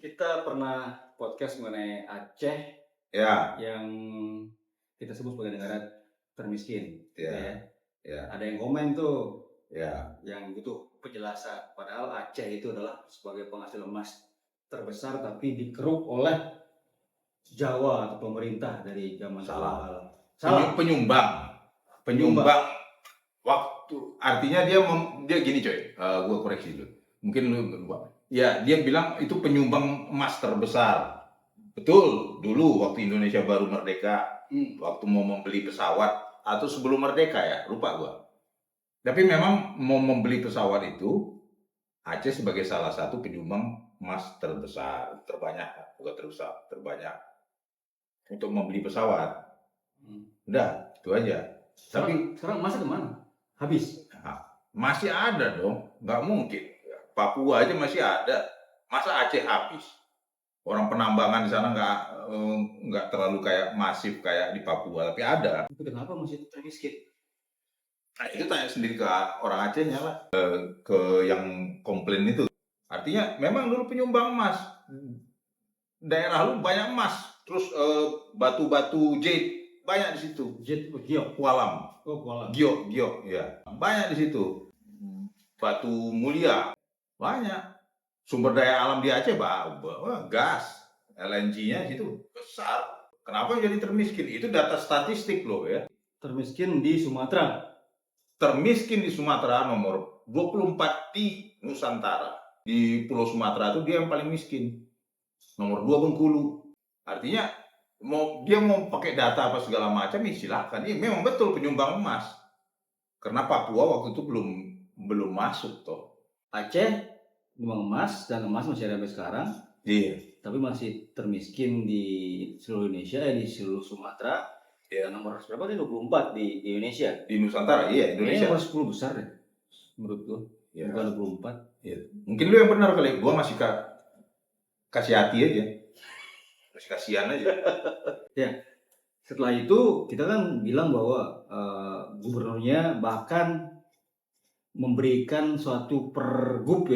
Kita pernah podcast mengenai Aceh Ya, yang kita sebut sebagai negara termiskin. ya, Ya. ya, Ada yang komen tuh ya. yang butuh penjelasan. Padahal Aceh itu adalah sebagai penghasil emas terbesar tapi dikeruk oleh Jawa atau pemerintah dari zaman Salah. awal. Salah. Penyumbang waktu. Artinya dia gini coy. Gua koreksi dulu. Mungkin lu lupa. Ya, dia bilang itu penyumbang emas terbesar. Betul. Dulu waktu Indonesia baru merdeka, waktu mau membeli pesawat atau sebelum merdeka ya, lupa gua. Tapi memang mau membeli pesawat itu Aceh sebagai salah satu penyumbang emas terbesar, terbanyak, bukan terbesar, terbanyak untuk membeli pesawat. Udah, itu aja. Sekarang emasnya kemana? Habis. Masih ada dong, nggak mungkin. Papua aja masih ada. Masa Aceh habis? Orang penambangan di sana nggak terlalu kayak masif kayak di Papua, tapi ada. Tapi kenapa masih termiskin? Nah, itu tanya sendiri ke orang Acehnya lah, ke yang komplain itu. Artinya memang dulu penyumbang emas. Daerah lu banyak emas, terus batu-batu jade banyak di situ. Jet Giok. Kualam. Oh, Kuala. Giok, ya. Banyak di situ. Batu mulia, banyak. Sumber daya alam di Aceh, gas, LNG-nya situ besar. Kenapa jadi termiskin? Itu data statistik loh ya. Termiskin di Sumatera. Termiskin di Sumatera nomor 24 di Nusantara. Di Pulau Sumatera itu dia yang paling miskin. Nomor 2 Bengkulu. Artinya dia mau pakai data apa segala macam, ya silakan. Ini memang betul penyumbang emas. Karena Papua waktu itu belum masuk toh. Aceh memang emas dan emas masih ada sampai sekarang. Iya. Tapi masih termiskin di seluruh Indonesia, di seluruh Sumatera. Ya, nomor berapa nih? 24 di Indonesia. Di Nusantara, iya Indonesia. Nomor 10 besar deh menurut gua. Ya. Bukan 24. Iya. Mungkin lu yang benar kali. Gua masih kasih hati aja. Masih kasihan aja. Ya. Setelah itu kita kan bilang bahwa gubernurnya bahkan memberikan suatu pergub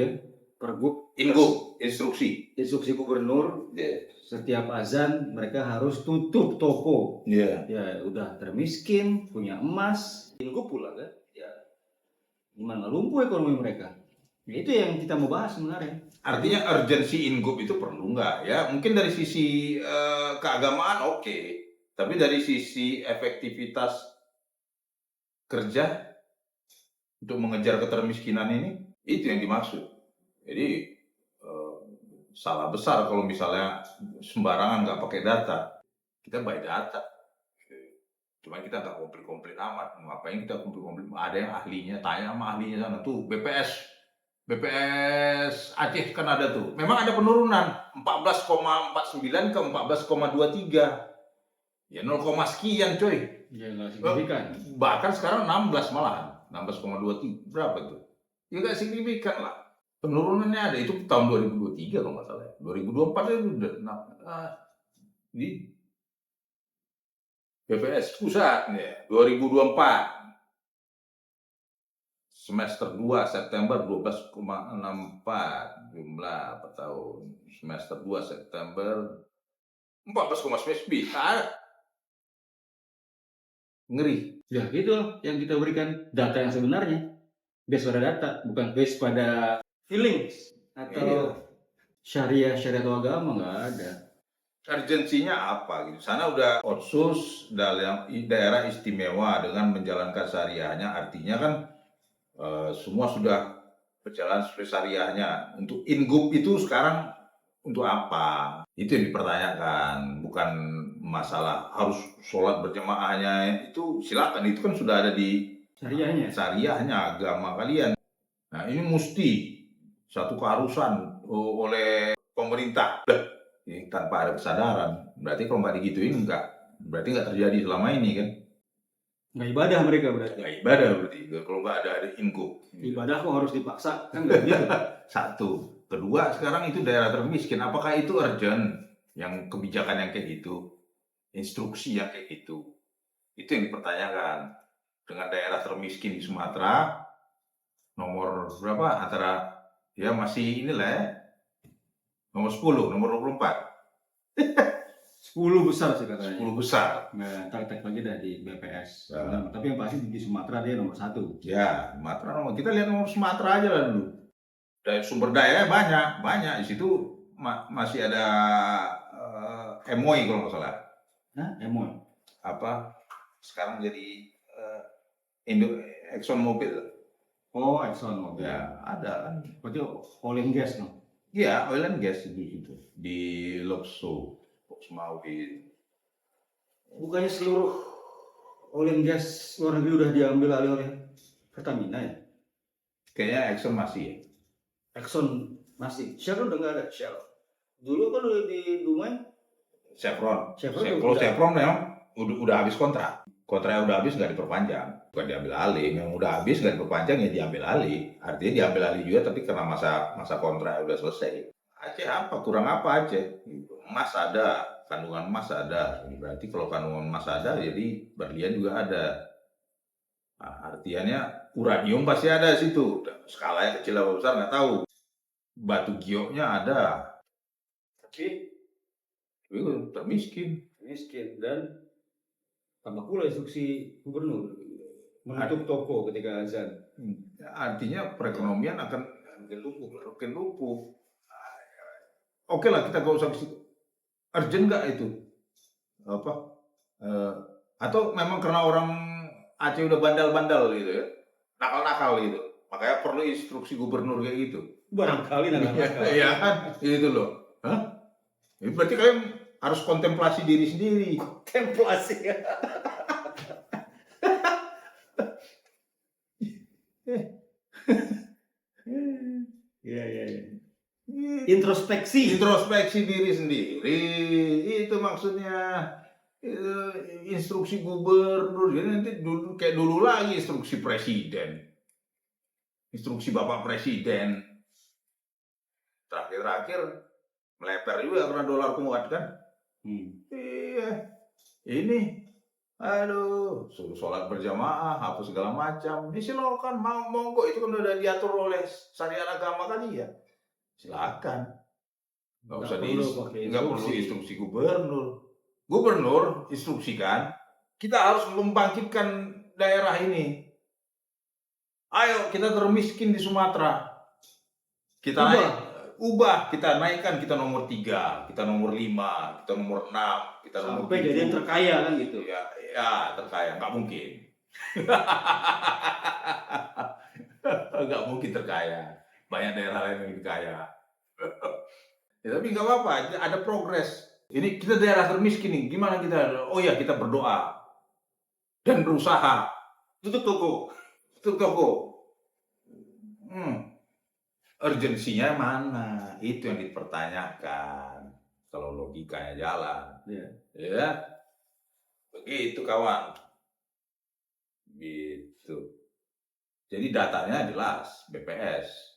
instruksi gubernur. Setiap azan mereka harus tutup toko. Ya udah termiskin, punya emas, inggup pula kan. Ya, gimana lumpuh ekonomi mereka. Itu yang kita mau bahas sebenarnya. Artinya urgensi inggup itu perlu nggak ya? Mungkin dari sisi keagamaan oke. Tapi dari sisi efektivitas kerja untuk mengejar ketermiskinan ini, itu yang dimaksud. Jadi salah besar kalau misalnya sembarangan nggak pakai data. Kita by data. Cuma kita nggak komplit amat. Ngapain kita komplit? Ada yang ahlinya, tanya sama ahlinya sana tuh BPS Aceh kan ada tuh. Memang ada penurunan 14,49 ke 14,23. Ya 0, sekian coy. Ya nggak signifikan. Bahkan sekarang 16 malahan. 16,23 berapa tuh? Ya nggak signifikan lah. Penurunannya ada itu tahun 2023 kalau nggak salah. 2024 itu udah di BPS pusat nih 2024 semester 2 September 12,64 jumlah per tahun. Semester 2 September 14,9 ngeri. Ya gitu yang kita berikan data yang sebenarnya. Based pada data, bukan based pada feelings atau syariah atau agama, nggak ada. Urgensinya apa gitu? Sana udah otsus dalam daerah istimewa dengan menjalankan syariahnya, artinya kan semua sudah berjalan sesuai syariahnya. Untuk inggup itu sekarang untuk apa? Itu yang dipertanyakan, bukan masalah harus sholat berjamaahnya. Itu silakan, itu kan sudah ada di syariahnya agama kalian. Nah ini mesti satu keharusan oleh pemerintah. Ini tanpa ada kesadaran. Berarti kalau nggak digituin berarti nggak terjadi selama ini kan? Nggak ibadah mereka berarti. Nggak ibadah berarti kalau nggak ada inggup. Ibadah kok harus dipaksa kan nggak gitu. Satu. Kedua, sekarang itu daerah termiskin. Apakah itu urgent? Yang kebijakan yang kayak gitu, instruksi yang kayak gitu, itu yang dipertanyakan. Dengan daerah termiskin di Sumatera, nomor berapa antara ya masih inilah ya, Nomor 10, nomor 24. 10 besar sih katanya. 10 besar. Nah, ntar cek lagi dah di BPS. Ya. Tapi yang pasti di Sumatera dia nomor 1. Ya, Sumatera nomor. Kita lihat nomor Sumatera aja lah dulu. Sumber dayanya banyak. Di situ masih ada Emoy kalau nggak salah. Nah, Emoy. Apa? Sekarang jadi Exxon Mobil. Oh, Exxon Mobil. Ya, ada kan. Berarti oil and gas no? Iya, oil and gas itu di Lokso, Semawi. Bukannya seluruh oil and gas luar negeri udah diambil alih oleh Pertamina ya? Kayaknya Exxon masih ya. Exxon masih. Shell udah nggak ada Shell. Dulu kan udah di Dumai. Chevron Chevron memang udah habis kontrak. Kontraknya udah habis nggak diperpanjang. Bukan diambil alih, yang udah habis nggak diperpanjang ya diambil alih. Artinya diambil alih juga, tapi karena masa kontrak udah selesai. Aceh apa? Kurang apa Aceh? Emas ada, kandungan emas ada. Berarti kalau kandungan emas ada, jadi berlian juga ada. Nah, artinya uranium pasti ada di situ. Skalanya kecil atau besar nggak tahu. Batu gioknya ada. Tapi termiskin. Dan tambah pula instruksi gubernur menutup toko ketika azan. Artinya perekonomian akan makin lumpuh. Oke lah, kita gak usah ke situ. Urgent nggak itu? Apa? Atau memang karena orang Aceh udah bandal-bandal gitu ya, nakal-nakal gitu, makanya perlu instruksi gubernur kayak gitu. Barangkali nakal-nakal. Iya kan, itu loh. Hah? Ini berarti kalian harus kontemplasi diri sendiri. Kontemplasi. Iya. Introspeksi diri sendiri, itu maksudnya. Itu instruksi gubernur, jadi nanti kayak dulu lagi instruksi presiden, instruksi bapak presiden. Terakhir meleper juga karena dolar kuat kan. Iya, ini aduh, suruh sholat berjamaah apa segala macam, silakan, monggo, itu kan udah diatur oleh syariat agama kali ya, silakan. Nggak perlu instruksi gubernur instruksikan, kita harus membangkitkan daerah ini. Ayo kita termiskin di Sumatera, kita ubah, kita naikkan, kita nomor 3, kita nomor 5, kita nomor 6, kita nomor 7. Sampai jadi yang terkaya kan gitu. Ya terkaya, nggak mungkin. Nggak mungkin terkaya. Banyak daerah lain yang kaya. Ya, tapi nggak apa-apa, ada progres. Ini kita daerah termiskin nih, gimana kita? Oh ya, kita berdoa dan berusaha. Tutup toko. Urgensinya mana? Itu yang dipertanyakan. Kalau logikanya jalan, ya, begitu kawan. Gitu. Jadi datanya jelas, BPS.